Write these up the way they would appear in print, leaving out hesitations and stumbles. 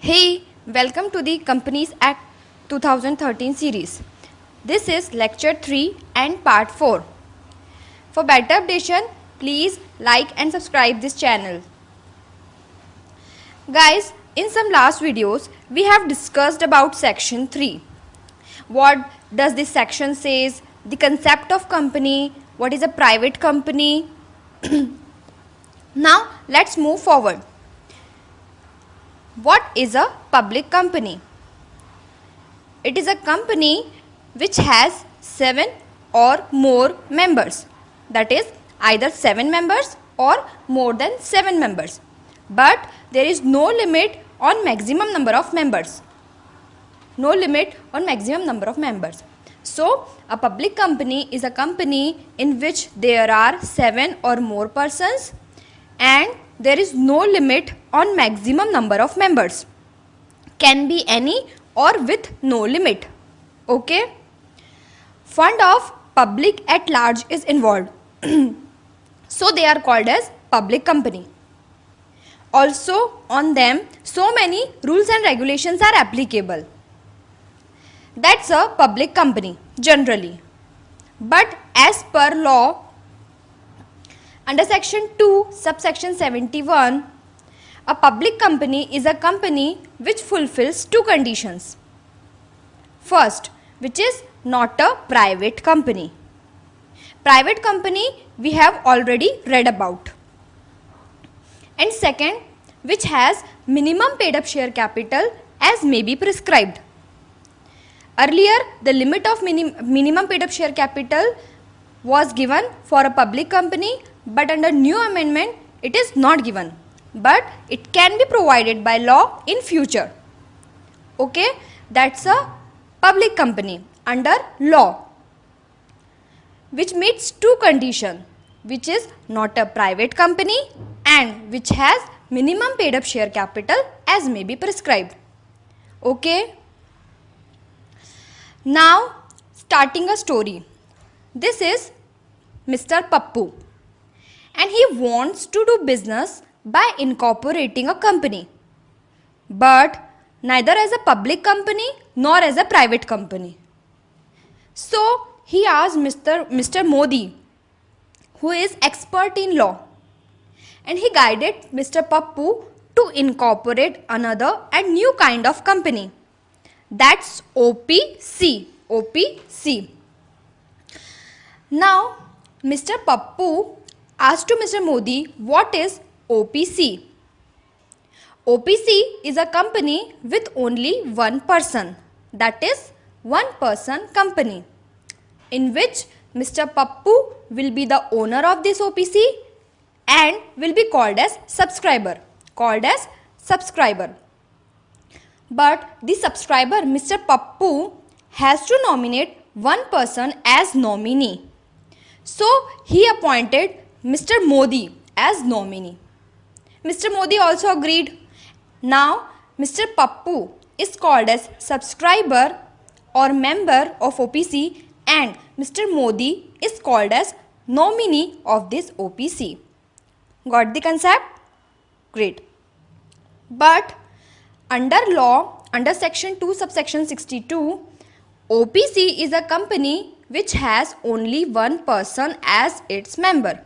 Hey, welcome to the Companies Act 2013 series. This is lecture 3 and part 4. For better updation, please like and subscribe this channel. Guys, in some last videos, we have discussed about section 3. What does this section says, the concept of company, what is a private company. Now, let's move forward. What is a public company? It is a company which has 7 or more members. That is either 7 members or more than 7 members. But there is no limit on maximum number of members. No limit on maximum number of members. So, a public company is a company in which there are 7 or more persons and there is no limit on maximum number of members. Can be any or with no limit. Okay. Fund of public at large is involved. So they are called as public company. Also on them so many rules and regulations are applicable. That's a public company generally. But as per law, under section 2, subsection 71, a public company is a company which fulfills 2 conditions. First, which is not a private company. Private company we have already read about. And second, which has minimum paid up share capital as may be prescribed. Earlier, the limit of minimum paid up share capital was given for a public company, but under new amendment it is not given, but it can be provided by law in future. Okay, that's a public company under law which meets 2 conditions, which is not a private company and which has minimum paid up share capital as may be prescribed. Okay, now starting a story. This is Mr. Pappu and he wants to do business by incorporating a company, but neither as a public company nor as a private company. So he asked Mr. Modi, who is expert in law, and he guided Mr. Pappu to incorporate another and new kind of company. That's OPC. OPC. Now, Mr. Pappu asked to Mr. Modi, what is OPC? OPC is a company with only one person, that is one person company, in which Mr. Pappu will be the owner of this OPC and will be called as subscriber. But the subscriber, Mr. Pappu, has to nominate one person as nominee. So he appointed Mr. Modi as nominee. Mr. Modi also agreed. Now Mr. Pappu is called as subscriber or member of OPC and Mr. Modi is called as nominee of this OPC. Got the concept? Great. But under law, under section 2 subsection 62, OPC is a company which has only one person as its member.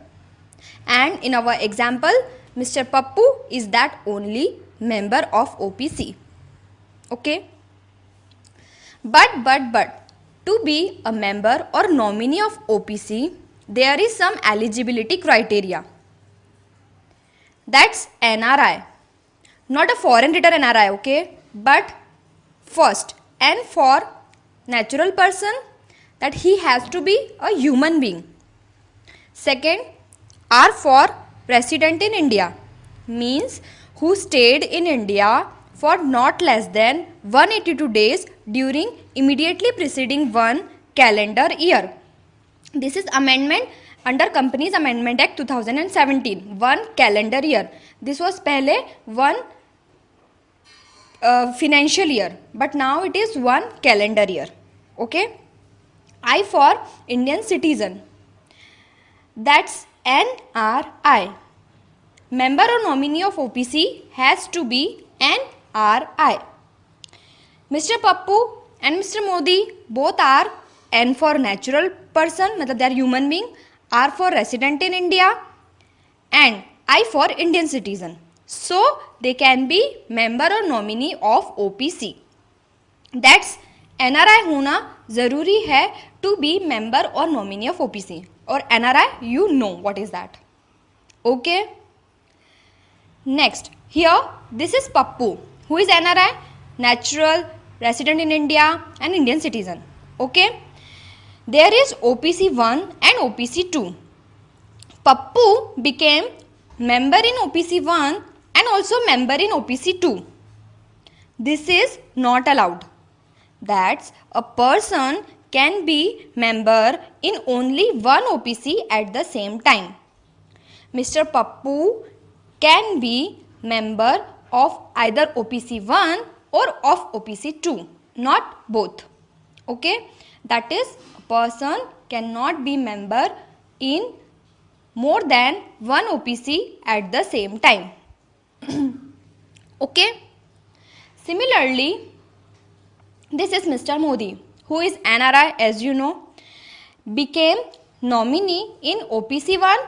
And in our example, Mr. Pappu is that only member of OPC. Okay. But to be a member or nominee of OPC, there is some eligibility criteria. That's NRI. Not a foreign written NRI, okay? But first, N for natural person, that he has to be a human being. Second, R for resident in India, means who stayed in India for not less than 182 days during immediately preceding one calendar year. This is amendment under Companies Amendment Act 2017, one calendar year. This was pehle one financial year, but now it is one calendar year. Okay. I for Indian citizen, that's NRI. Member or nominee of OPC has to be an NRI. Mr. Pappu and Mr. Modi both are N for natural person, matlab they are human being, R for resident in India, and I for Indian citizen. So they can be member or nominee of OPC. That's NRI होना ज़रूरी है to be member or nominee of OPC. और NRI, you know what is that. Okay. Next, here this is Pappu. Who is NRI? Natural, resident in India and Indian citizen. Okay. There is OPC 1 and OPC 2. Pappu became member in OPC 1 and also member in OPC 2. This is not allowed. That's a person can be member in only one OPC at the same time. Mr. Pappu can be member of either OPC 1 or of OPC 2, not both. Okay, that is, a person cannot be member in more than one OPC at the same time. Okay. Similarly, this is Mr. Modi, who is NRI, as you know, became nominee in OPC 1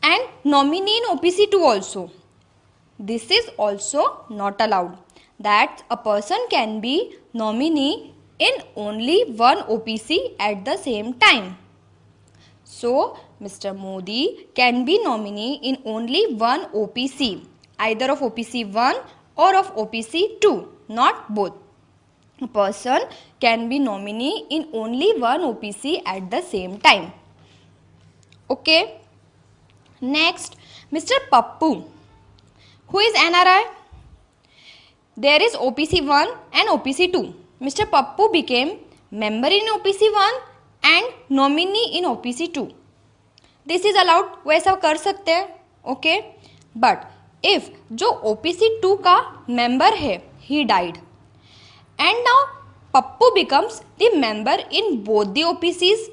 and nominee in OPC 2 also. This is also not allowed. That a person can be nominee in only one OPC at the same time. So, Mr. Modi can be nominee in only one OPC, either of OPC 1 or of OPC 2, not both. A person can be nominee in only one OPC at the same time. Okay. Next, Mr. Pappu. Who is NRI? There is OPC 1 and OPC 2. Mr. Pappu became member in OPC 1 and nominee in OPC 2. This is allowed, वो ऐसा कर सकते हैं. Okay. But if जो OPC 2 का member है, he died. And now Pappu becomes the member in both the OPCs,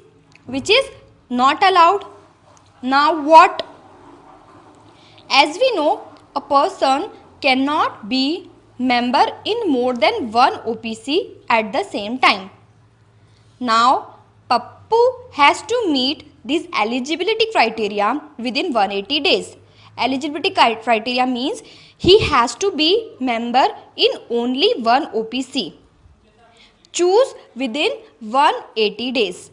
which is not allowed. Now what? As we know, a person cannot be member in more than one OPC at the same time. Now Pappu has to meet these eligibility criteria within 180 days. Eligibility criteria means he has to be member in only one OPC. Choose within 180 days.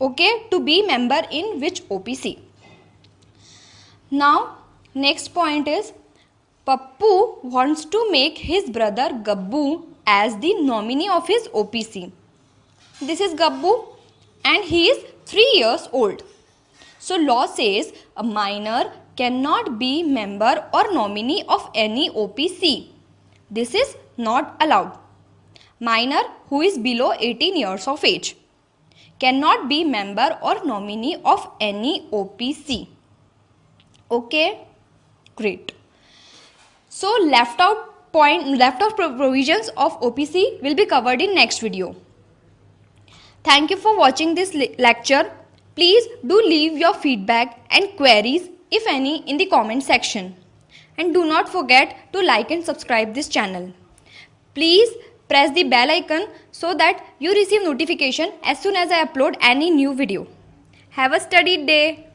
Okay, to be member in which OPC. Now, next point is Pappu wants to make his brother Gabbu as the nominee of his OPC. This is Gabbu and he is 3 years old. So, law says a minor cannot be member or nominee of any OPC. This is not allowed. Minor who is below 18 years of age cannot be member or nominee of any OPC. Okay, great. So left out provisions of OPC will be covered in next video. Thank you for watching this lecture. Please do leave your feedback and queries, if any, in the comment section. And do not forget to like and subscribe this channel. Please press the bell icon so that you receive notification as soon as I upload any new video. Have a studied day.